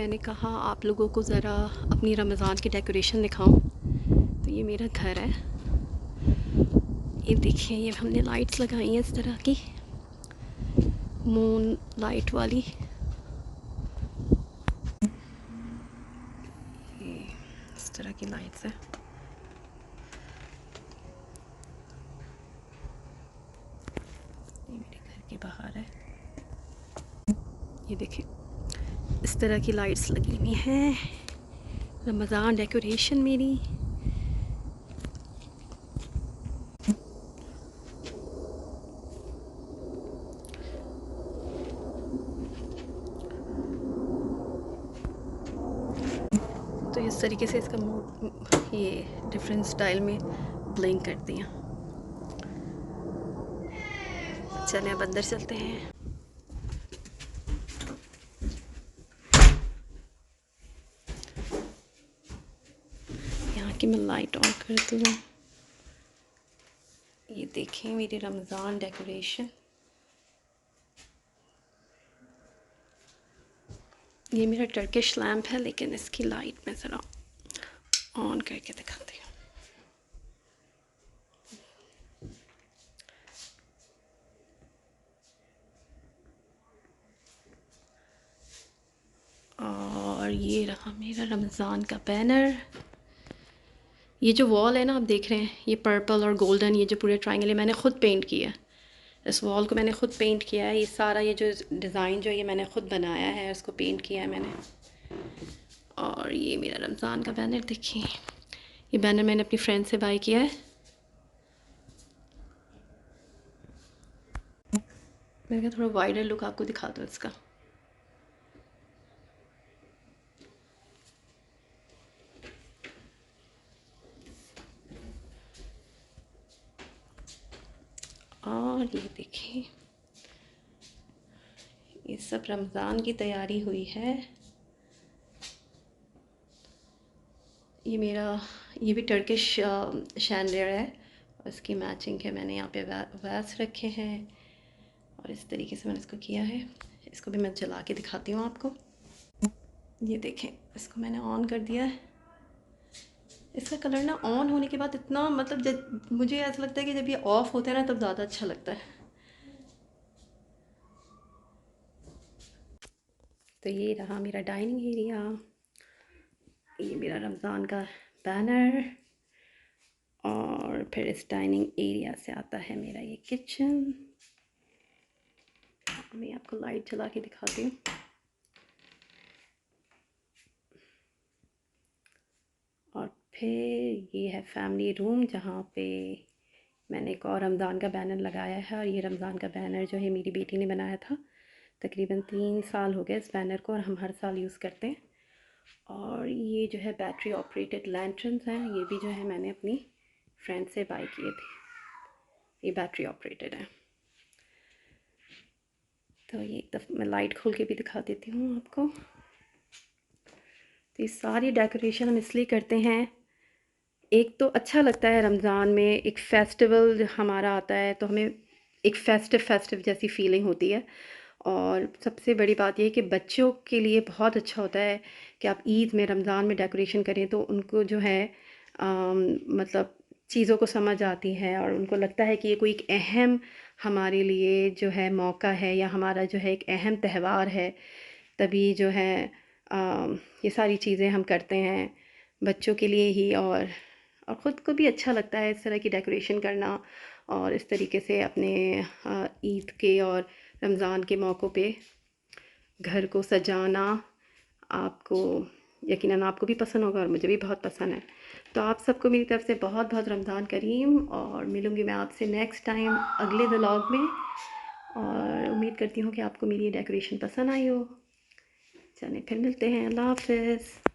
मैंने कहा आप लोगों को ज़रा अपनी रमज़ान की डेकोरेशन दिखाऊं। तो ये मेरा घर है, ये देखिए, ये हमने लाइट्स लगाई हैं इस तरह की मून लाइट वाली। ये इस तरह की लाइट्स है। ये मेरे घर के बाहर है, ये देखिए इस तरह की लाइट्स लगी हुई हैं। रमज़ान डेकोरेशन मेरी। तो इस तरीके से इसका ये डिफरेंट स्टाइल में ब्लिंक करती हैं। चलें अब अंदर चलते हैं। यहाँ की मैं लाइट ऑन करती हूँ। ये देखें मेरी रमज़ान डेकोरेशन। ये मेरा टर्किश लैम्प है, लेकिन इसकी लाइट मैं ज़रा ऑन करके दिखाती हूँ। और ये रहा मेरा रमज़ान का बैनर। ये जो वॉल है ना, आप देख रहे हैं, ये पर्पल और गोल्डन, ये जो पूरे ट्रायंगल है मैंने ख़ुद पेंट किया है। इस वॉल को मैंने ख़ुद पेंट किया है। ये सारा ये जो डिज़ाइन जो ये मैंने ख़ुद बनाया है, इसको पेंट किया है मैंने। और ये मेरा रमज़ान का बैनर देखिए, ये बैनर मैंने अपनी फ्रेंड से बाय किया है। मैंने कहा थोड़ा वाइडर लुक आपको दिखा दो इसका। और ये देखिए, ये सब रमज़ान की तैयारी हुई है। ये मेरा, ये भी टर्किश शैंडलियर है, और इसकी मैचिंग है। मैंने यहाँ पे वैस रखे हैं और इस तरीके से मैंने इसको किया है। इसको भी मैं जला के दिखाती हूँ आपको। ये देखें, इसको मैंने ऑन कर दिया है। इसका कलर ना ऑन होने के बाद इतना, मतलब जब मुझे ऐसा लगता है कि जब ये ऑफ़ होता है ना, तब ज़्यादा अच्छा लगता है। तो ये रहा मेरा डाइनिंग एरिया। ये मेरा रमज़ान का बैनर, और फिर इस डाइनिंग एरिया से आता है मेरा ये किचन। मैं आपको लाइट जला के दिखाती हूँ। और फिर ये है फैमिली रूम, जहाँ पे मैंने एक और रमज़ान का बैनर लगाया है। और ये रमज़ान का बैनर जो है मेरी बेटी ने बनाया था। तकरीबन 3 साल हो गए इस बैनर को, और हम हर साल यूज़ करते हैं। और ये जो है बैटरी ऑपरेटेड लैंटर्न्स हैं, ये भी जो है मैंने अपनी फ्रेंड से बाय किए थे। ये बैटरी ऑपरेटेड है। तो ये एक दफ़ा मैं लाइट खोल के भी दिखा देती हूँ आपको। तो ये सारी डेकोरेशन हम इसलिए करते हैं, एक तो अच्छा लगता है रमज़ान में, एक फ़ेस्टिवल हमारा आता है तो हमें एक फेस्टिव जैसी फ़ीलिंग होती है। और सबसे बड़ी बात ये है कि बच्चों के लिए बहुत अच्छा होता है कि आप ईद में, रमज़ान में डेकोरेशन करें, तो उनको जो है मतलब चीज़ों को समझ आती है, और उनको लगता है कि ये कोई एक अहम हमारे लिए जो है मौका है, या हमारा जो है एक अहम त्यौहार है। तभी जो है ये सारी चीज़ें हम करते हैं बच्चों के लिए ही, और ख़ुद को भी अच्छा लगता है इस तरह की डेकोरेशन करना, और इस तरीके से अपने ईद के और रमज़ान के मौक़ों पे घर को सजाना। आपको यकीनन आपको भी पसंद होगा, और मुझे भी बहुत पसंद है। तो आप सबको मेरी तरफ़ से बहुत बहुत रमज़ान करीम, और मिलूँगी मैं आपसे नेक्स्ट टाइम अगले व्लॉग में। और उम्मीद करती हूँ कि आपको मेरी ये डेकोरेशन पसंद आई हो। चलें फिर मिलते हैं। अल्लाह हाफ़िज़।